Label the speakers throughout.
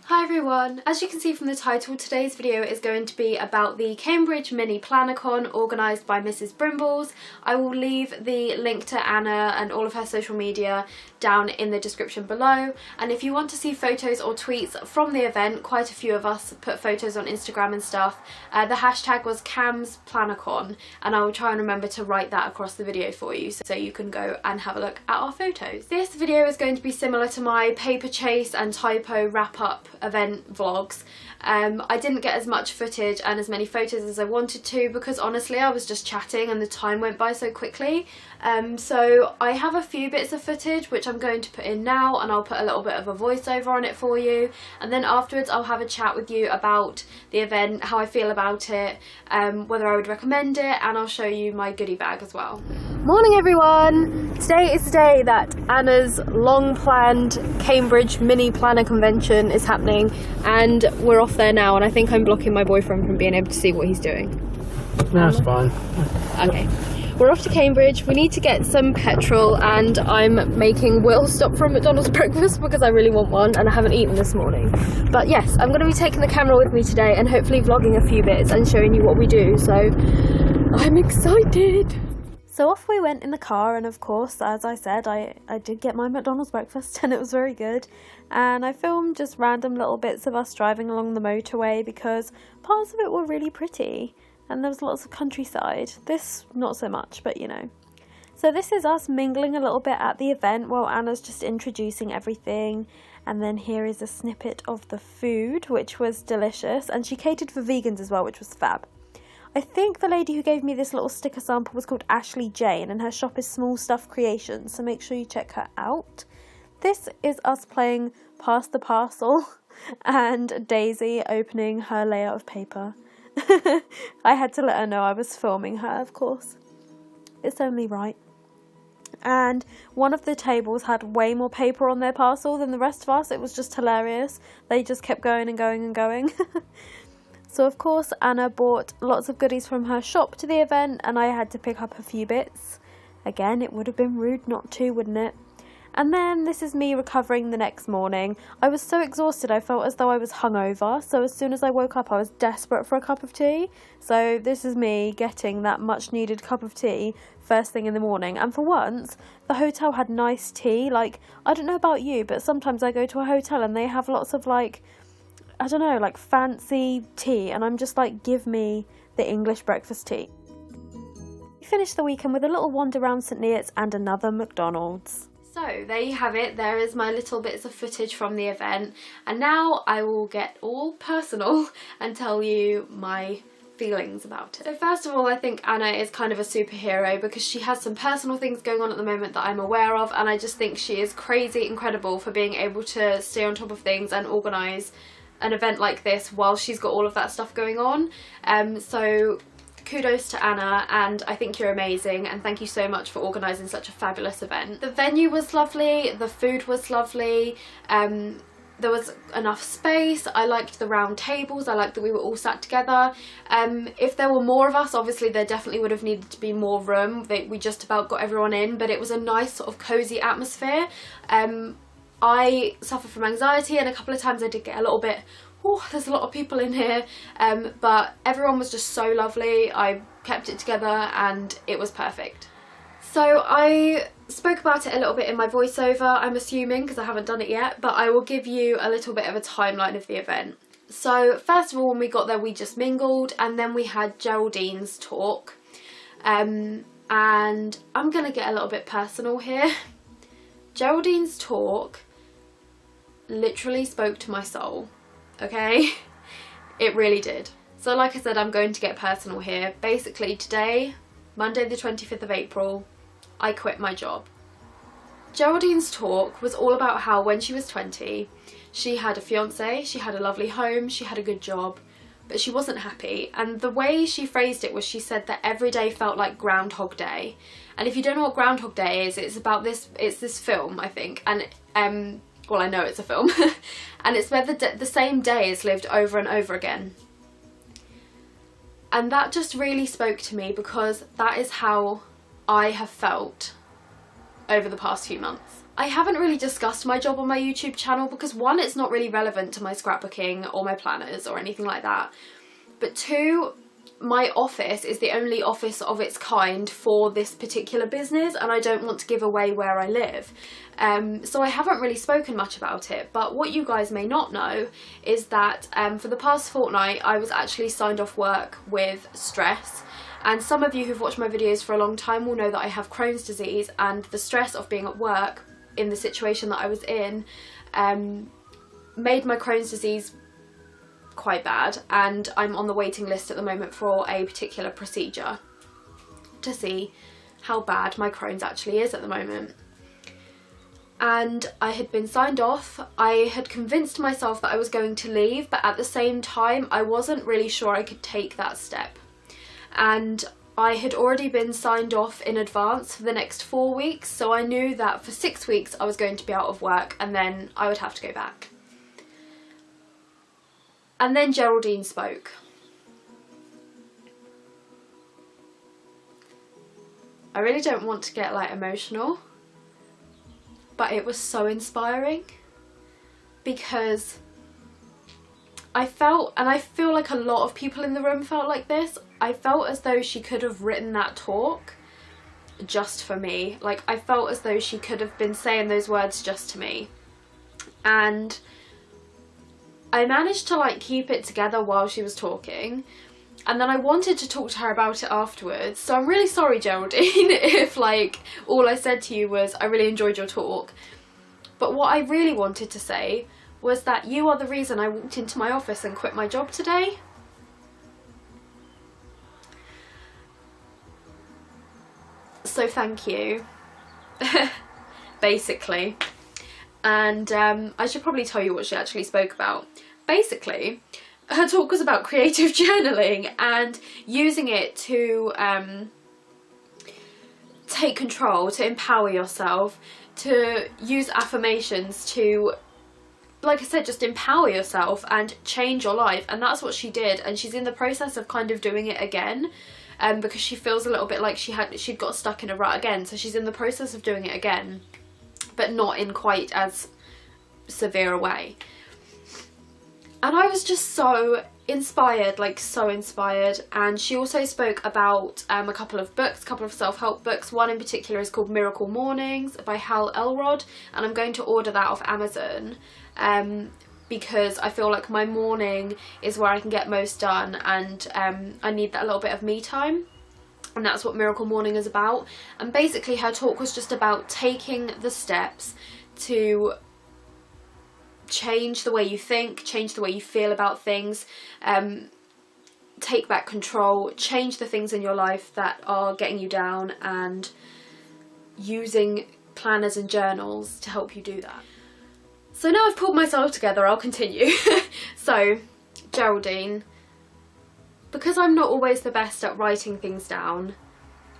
Speaker 1: Hi everyone! As you can see from the title, today's video is going to be about the Cambridge Mini Planner-Con organised by Mrs Brimbles. I will leave the link to Anna and all of her social media down in the description below, and if you want to see photos or tweets from the event, quite a few of us put photos on Instagram and stuff. The hashtag was CamsPlannerCon, and I will try and remember to write that across the video for you so you can go and have a look at our photos. This video is going to be similar to my paper chase and typo wrap-up event vlogs. I didn't get as much footage and as many photos as I wanted to because honestly I was just chatting and the time went by so quickly. So I have a few bits of footage which I'm going to put in now, and I'll put a little bit of a voiceover on it for you, and then afterwards I'll have a chat with you about the event, how I feel about it, whether I would recommend it, and I'll show you my goodie bag as well. Morning everyone! Today is the day that Anna's long planned Cambridge Mini Planner Convention is happening, and we're off there now, and I think I'm blocking my boyfriend from being able to see what he's doing.
Speaker 2: That's fine.
Speaker 1: Okay. We're off to Cambridge. We need to get some petrol, and I'm making Will stop for a McDonald's breakfast because I really want one and I haven't eaten this morning. But yes, I'm going to be taking the camera with me today and hopefully vlogging a few bits and showing you what we do, so I'm excited. So off we went in the car, and of course, as I said, I did get my McDonald's breakfast and it was very good. And I filmed just random little bits of us driving along the motorway because parts of it were really pretty. And there was lots of countryside. This, not so much, but you know. So this is us mingling a little bit at the event while Anna's just introducing everything. And then here is a snippet of the food, which was delicious. And she catered for vegans as well, which was fab. I think the lady who gave me this little sticker sample was called Ashley Jane, and her shop is Small Stuff Creations, so make sure you check her out. This is us playing Pass the Parcel and Daisy opening her layer of paper. I had to let her know I was filming her, of course. It's only right. And one of the tables had way more paper on their parcel than the rest of us. It was just hilarious. They just kept going and going and going. So of course Anna bought lots of goodies from her shop to the event, and I had to pick up a few bits. Again, it would have been rude not to, wouldn't it? And then this is me recovering the next morning. I was so exhausted I felt as though I was hungover, so as soon as I woke up I was desperate for a cup of tea. So this is me getting that much needed cup of tea first thing in the morning. And for once, the hotel had nice tea. Like, I don't know about you, but sometimes I go to a hotel and they have lots of like, I don't know, like fancy tea, and I'm just like, give me the English breakfast tea. We finished the weekend with a little wander around St Neots and another McDonald's. So there you have it, there is my little bits of footage from the event, and now I will get all personal and tell you my feelings about it. So first of all, I think Anna is kind of a superhero because she has some personal things going on at the moment that I'm aware of, and I just think she is crazy incredible for being able to stay on top of things and organise an event like this while she's got all of that stuff going on. So kudos to Anna, and I think you're amazing, and thank you so much for organising such a fabulous event. The venue was lovely, the food was lovely, there was enough space. I liked the round tables, I liked that we were all sat together. If there were more of us, obviously there definitely would have needed to be more room. We just about got everyone in, but it was a nice sort of cosy atmosphere. I suffer from anxiety, and a couple of times I did get a little bit, oh, there's a lot of people in here, but everyone was just so lovely. I kept it together and it was perfect. So I spoke about it a little bit in my voiceover, I'm assuming, because I haven't done it yet, but I will give you a little bit of a timeline of the event. So first of all, when we got there we just mingled, and then we had Geraldines Talk, and I'm going to get a little bit personal here. Geraldines Talk literally spoke to my soul, okay? It really did. So like I said, I'm going to get personal here. Basically today, Monday the 25th of April, I quit my job. Geraldine's Talk was all about how when she was 20, she had a fiance, she had a lovely home, she had a good job, but she wasn't happy. And the way she phrased it was, she said that every day felt like Groundhog Day. And if you don't know what Groundhog Day is, it's about this, it's this film, I think, and well, I know it's a film, and it's where the same day is lived over and over again. And that just really spoke to me because that is how I have felt over the past few months. I haven't really discussed my job on my YouTube channel because one, it's not really relevant to my scrapbooking or my planners or anything like that. But two, my office is the only office of its kind for this particular business, and I don't want to give away where I live. So I haven't really spoken much about it, but what you guys may not know is that for the past fortnight I was actually signed off work with stress. And some of you who've watched my videos for a long time will know that I have Crohn's disease, and the stress of being at work in the situation that I was in made my Crohn's disease quite bad, and I'm on the waiting list at the moment for a particular procedure to see how bad my Crohn's actually is at the moment. And I had been signed off. I had convinced myself that I was going to leave, but at the same time I wasn't really sure I could take that step. And I had already been signed off in advance for the next 4 weeks, so I knew that for 6 weeks I was going to be out of work and then I would have to go back. And then Geraldine spoke. I really don't want to get like emotional, but it was so inspiring because I felt, and I feel like a lot of people in the room felt like this, I felt as though she could have written that talk just for me. Like, I felt as though she could have been saying those words just to me. And I managed to like keep it together while she was talking, and then I wanted to talk to her about it afterwards. So I'm really sorry, Geraldine, if like all I said to you was I really enjoyed your talk. But what I really wanted to say was that you are the reason I walked into my office and quit my job today. So thank you, basically. And I should probably tell you what she actually spoke about. Basically, her talk was about creative journaling and using it to take control, to empower yourself, to use affirmations to, like I said, just empower yourself and change your life. And that's what she did, and she's in the process of kind of doing it again, because she feels a little bit like she'd got stuck in a rut again. So she's in the process of doing it again, but not in quite as severe a way. And I was just so inspired, like so inspired. And she also spoke about a couple of books, a couple of self-help books. One in particular is called Miracle Mornings by Hal Elrod, and I'm going to order that off Amazon because I feel like my morning is where I can get most done, and I need that little bit of me time. And that's what Miracle Morning is about. And basically her talk was just about taking the steps to change the way you think, change the way you feel about things, take back control, change the things in your life that are getting you down, and using planners and journals to help you do that. So now I've pulled myself together, I'll continue. So, Geraldine, because I'm not always the best at writing things down,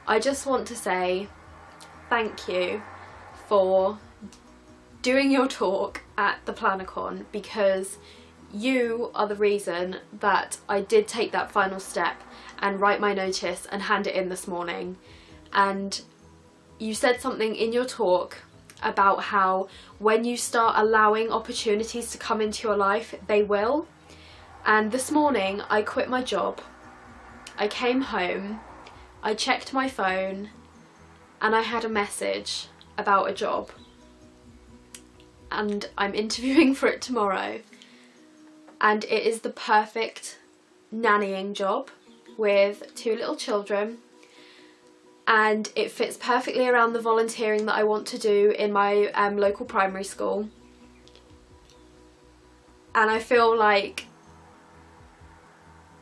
Speaker 1: I just want to say thank you for doing your talk at the PlannerCon, because you are the reason that I did take that final step and write my notice and hand it in this morning. And you said something in your talk about how when you start allowing opportunities to come into your life, they will. And this morning I quit my job, I came home, I checked my phone, and I had a message about a job. And I'm interviewing for it tomorrow, and it is the perfect nannying job with 2 little children, and it fits perfectly around the volunteering that I want to do in my local primary school. And I feel like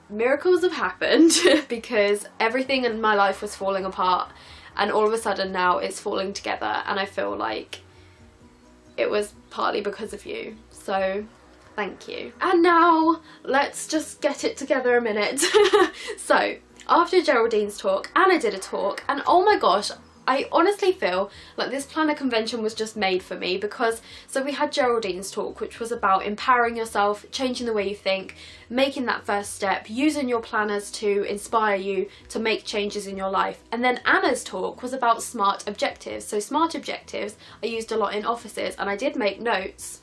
Speaker 1: miracles have happened because everything in my life was falling apart, and all of a sudden now it's falling together, and I feel like it was partly because of you. So thank you. And now let's just get it together a minute. So after Geraldine's talk, Anna did a talk, and oh my gosh, I honestly feel like this planner convention was just made for me because, so we had Geraldines Talk, which was about empowering yourself, changing the way you think, making that first step, using your planners to inspire you to make changes in your life. And then Anna's talk was about smart objectives. So smart objectives are used a lot in offices, and I did make notes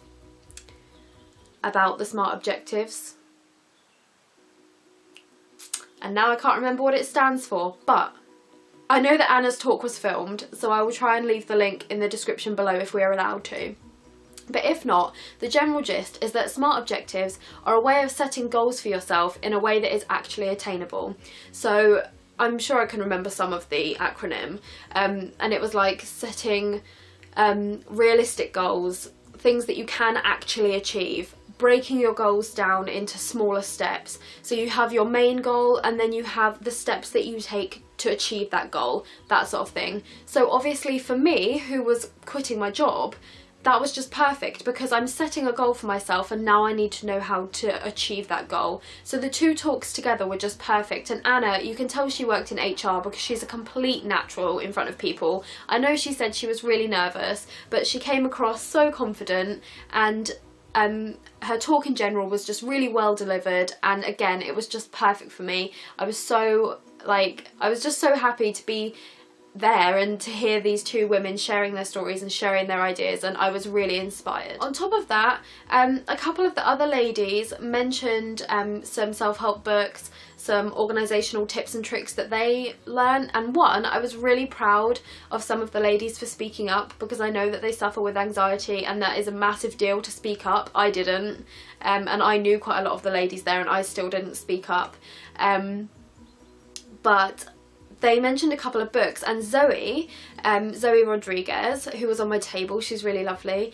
Speaker 1: about the smart objectives. And now I can't remember what it stands for, but I know that Anna's talk was filmed, so I will try and leave the link in the description below if we are allowed to. But if not, the general gist is that smart objectives are a way of setting goals for yourself in a way that is actually attainable. So I'm sure I can remember some of the acronym, and it was like setting realistic goals, things that you can actually achieve, breaking your goals down into smaller steps. So you have your main goal and then you have the steps that you take to achieve that goal, that sort of thing. So obviously for me, who was quitting my job, that was just perfect because I'm setting a goal for myself and now I need to know how to achieve that goal. So the two talks together were just perfect. And Anna, you can tell she worked in HR because she's a complete natural in front of people. I know she said she was really nervous, but she came across so confident, and her talk in general was just really well delivered, and again it was just perfect for me. I was just so happy to be there and to hear these two women sharing their stories and sharing their ideas, and I was really inspired. On top of that, a couple of the other ladies mentioned some self-help books, some organisational tips and tricks that they learned, and one, I was really proud of some of the ladies for speaking up because I know that they suffer with anxiety and that is a massive deal to speak up. I didn't, and I knew quite a lot of the ladies there and I still didn't speak up, but they mentioned a couple of books, and Zoe Rodriguez, who was on my table, she's really lovely,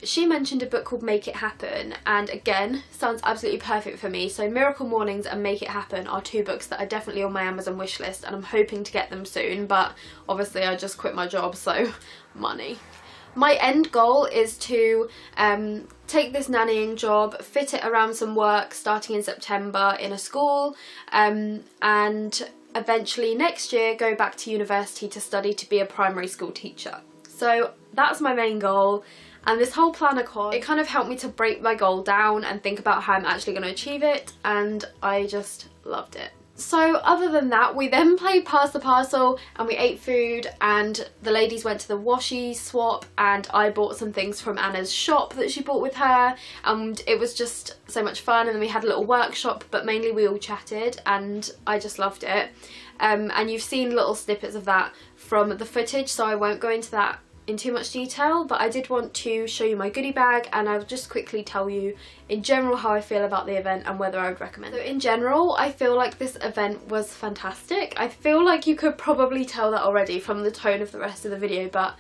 Speaker 1: she mentioned a book called Make It Happen, and again, sounds absolutely perfect for me. So Miracle Mornings and Make It Happen are two books that are definitely on my Amazon wish list, and I'm hoping to get them soon, but obviously I just quit my job, so money. My end goal is to take this nannying job, fit it around some work starting in September in a school, and eventually next year go back to university to study to be a primary school teacher. So that's my main goal, and this whole planner con, it kind of helped me to break my goal down and think about how I'm actually going to achieve it, and I just loved it. So other than that, we then played Pass the Parcel and we ate food, and the ladies went to the Washi Swap, and I bought some things from Anna's shop that she bought with her, and it was just so much fun. And then we had a little workshop, but mainly we all chatted and I just loved it. And you've seen little snippets of that from the footage, so I won't go into that in too much detail, but I did want to show you my goodie bag, and I'll just quickly tell you in general how I feel about the event and whether I would recommend it. So in general, I feel like this event was fantastic. I feel like you could probably tell that already from the tone of the rest of the video, but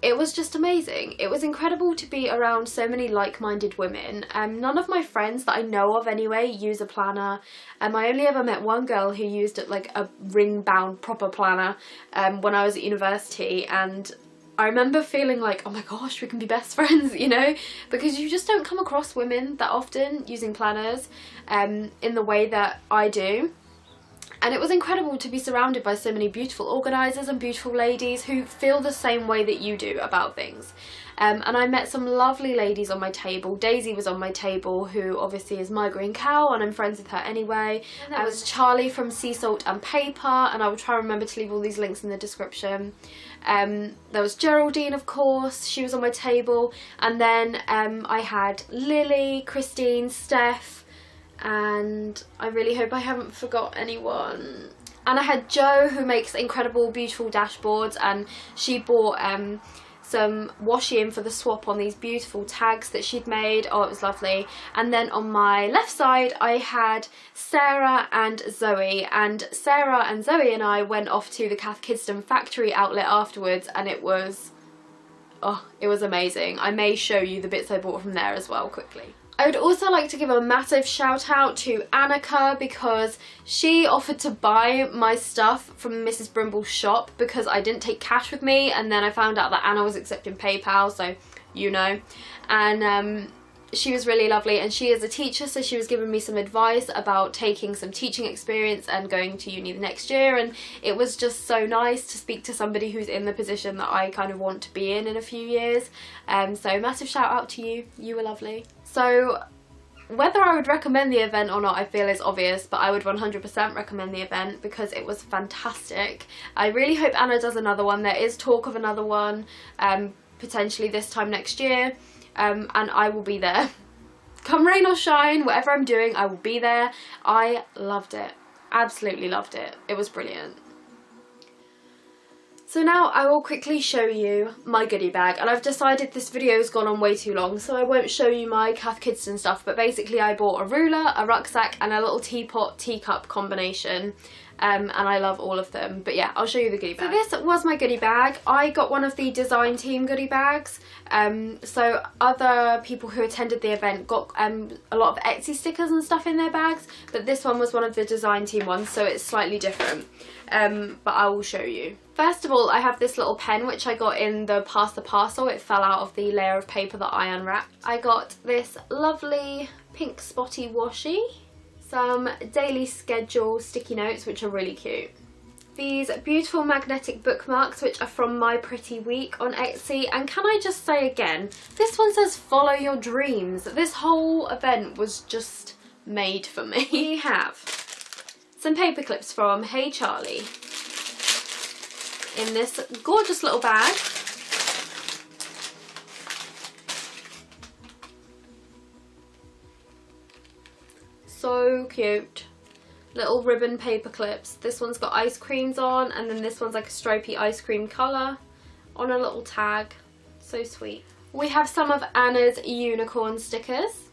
Speaker 1: it was just amazing. It was incredible to be around so many like-minded women. None of my friends that I know of anyway use a planner. I only ever met one girl who used it like a ring-bound proper planner when I was at university, and I remember feeling like, oh my gosh, we can be best friends, you know, because you just don't come across women that often using planners in the way that I do. And it was incredible to be surrounded by so many beautiful organisers and beautiful ladies who feel the same way that you do about things. And I met some lovely ladies on my table. Daisy was on my table, who obviously is my green cow, and I'm friends with her anyway. And there was Charlie from Sea Salt and Paper, and I will try and remember to leave all these links in the description. There was Geraldine, of course, she was on my table. And then I had Lily, Christine, Steph, and I really hope I haven't forgot anyone. And I had Jo, who makes incredible, beautiful dashboards, and she bought some washi in for the swap on these beautiful tags that she'd made. Oh, it was lovely. And then on my left side I had Sarah and Zoe, and Sarah and Zoe and I went off to the Cath Kidston factory outlet afterwards, and it was amazing. I may show you the bits I bought from there as well quickly. I would also like to give a massive shout out to Annika, because she offered to buy my stuff from Mrs. Brimbles' shop because I didn't take cash with me, and then I found out that Anna was accepting PayPal, so you know. And she was really lovely, and she is a teacher, so she was giving me some advice about taking some teaching experience and going to uni the next year, and it was just so nice to speak to somebody who's in the position that I kind of want to be in a few years. So massive shout out to you, you were lovely. So whether I would recommend the event or not, I feel is obvious, but I would 100% recommend the event because it was fantastic. I really hope Anna does another one. There is talk of another one, potentially this time next year. And I will be there. Come rain or shine, whatever I'm doing, I will be there. I loved it. Absolutely loved it. It was brilliant. So now I will quickly show you my goodie bag, and I've decided this video has gone on way too long, so I won't show you my Cath Kidston stuff, but basically I bought a ruler, a rucksack and a little teapot teacup combination. And I love all of them, but yeah, I'll show you the goodie bag. So this was my goodie bag. I got one of the design team goodie bags, so other people who attended the event got a lot of Etsy stickers and stuff in their bags, but this one was one of the design team ones, so it's slightly different, but I will show you. First of all, I have this little pen which I got in the Pass the Parcel. It fell out of the layer of paper that I unwrapped. I got this lovely pink spotty washi, some daily schedule sticky notes which are really cute, these beautiful magnetic bookmarks which are from My Pretty Week on Etsy, and can I just say again, this one says follow your dreams. This whole event was just made for me. We have some paper clips from Hey Charlie in this gorgeous little bag. So cute. Little ribbon paper clips. This one's got ice creams on, and then this one's like a stripy ice cream colour on a little tag. So sweet. We have some of Anna's unicorn stickers.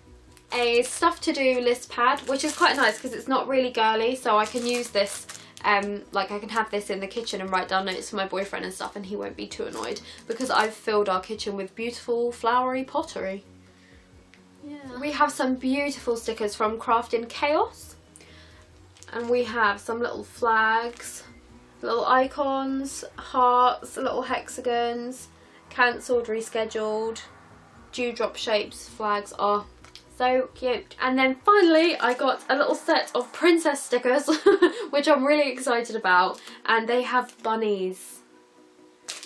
Speaker 1: A stuff to do list pad, which is quite nice because it's not really girly, so I can use this, like I can have this in the kitchen and write down notes for my boyfriend and stuff, and he won't be too annoyed because I've filled our kitchen with beautiful flowery pottery. Yeah. We have some beautiful stickers from Craft in Chaos, and we have some little flags, little icons, hearts, little hexagons, cancelled, rescheduled, dewdrop shapes, flags are so cute. And then finally I got a little set of princess stickers which I'm really excited about, and they have bunnies.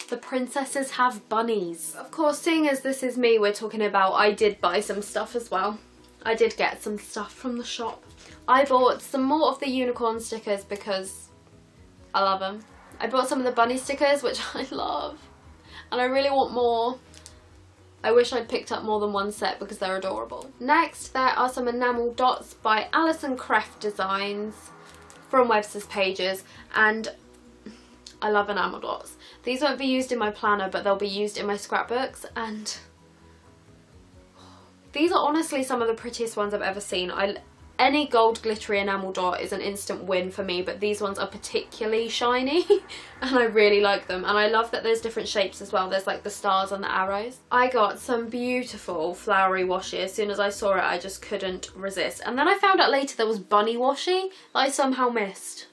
Speaker 1: The princesses have bunnies. Of course, seeing as this is me we're talking about, I did buy some stuff as well. I did get some stuff from the shop. I bought some more of the unicorn stickers because I love them. I bought some of the bunny stickers which I love, and I really want more. I wish I'd picked up more than one set because they're adorable. Next, there are some enamel dots by Alison Kreft Designs from Websters Pages, and I love enamel dots. These won't be used in my planner, but they'll be used in my scrapbooks, and these are honestly some of the prettiest ones I've ever seen. Any gold glittery enamel dot is an instant win for me, but these ones are particularly shiny and I really like them, and I love that there's different shapes as well. There's like the stars and the arrows. I got some beautiful flowery washi. As soon as I saw it I just couldn't resist, and then I found out later there was bunny washi that I somehow missed.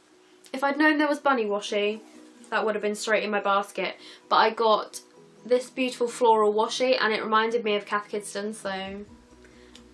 Speaker 1: If I'd known there was bunny washi, that would have been straight in my basket, but I got this beautiful floral washi and it reminded me of Cath Kidston, so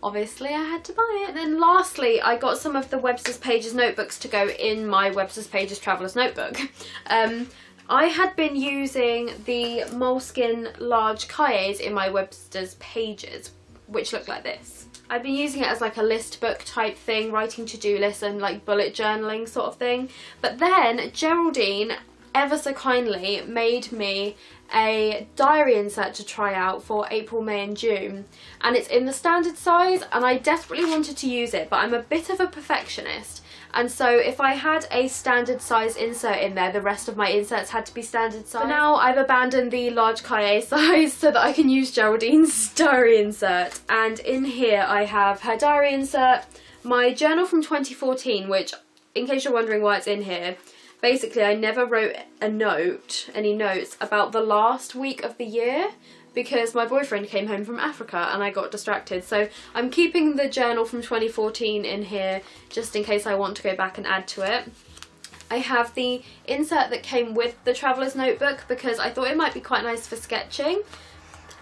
Speaker 1: obviously I had to buy it. And then lastly, I got some of the Websters Pages notebooks to go in my Websters Pages Traveller's Notebook. I had been using the Moleskine large cahiers in my Websters Pages, which look like this. I've been using it as like a list book type thing, writing to-do lists and like bullet journaling sort of thing. But then Geraldine ever so kindly made me a diary insert to try out for April, May and June, and it's in the standard size, and I desperately wanted to use it, but I'm a bit of a perfectionist, and so if I had a standard size insert in there, the rest of my inserts had to be standard size. For now I've abandoned the large cahier size so that I can use Geraldine's diary insert, and in here I have her diary insert, my journal from 2014, which, in case you're wondering why it's in here, basically I never wrote any notes about the last week of the year because my boyfriend came home from Africa and I got distracted. So I'm keeping the journal from 2014 in here just in case I want to go back and add to it. I have the insert that came with the Traveller's Notebook because I thought it might be quite nice for sketching.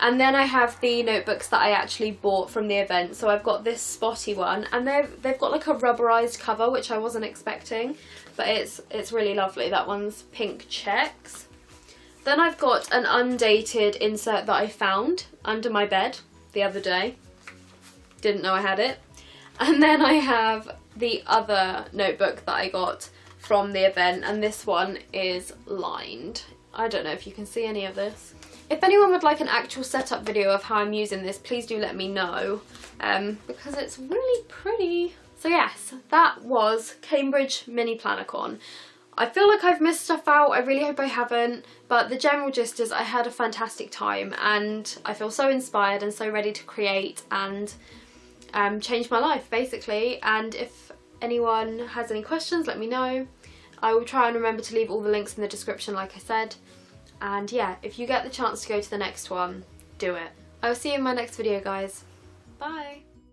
Speaker 1: And then I have the notebooks that I actually bought from the event. So I've got this spotty one, and they've got like a rubberized cover, which I wasn't expecting, but it's really lovely. That one's pink checks. Then I've got an undated insert that I found under my bed the other day. Didn't know I had it. And then I have the other notebook that I got from the event, and this one is lined. I don't know if you can see any of this. If anyone would like an actual setup video of how I'm using this, please do let me know, because it's really pretty. So yes, that was Cambridge Mini Planner-Con. I feel like I've missed stuff out, I really hope I haven't, but the general gist is I had a fantastic time and I feel so inspired and so ready to create and change my life basically. And if anyone has any questions, let me know. I will try and remember to leave all the links in the description like I said. And yeah, if you get the chance to go to the next one, do it. I will see you in my next video, guys. Bye!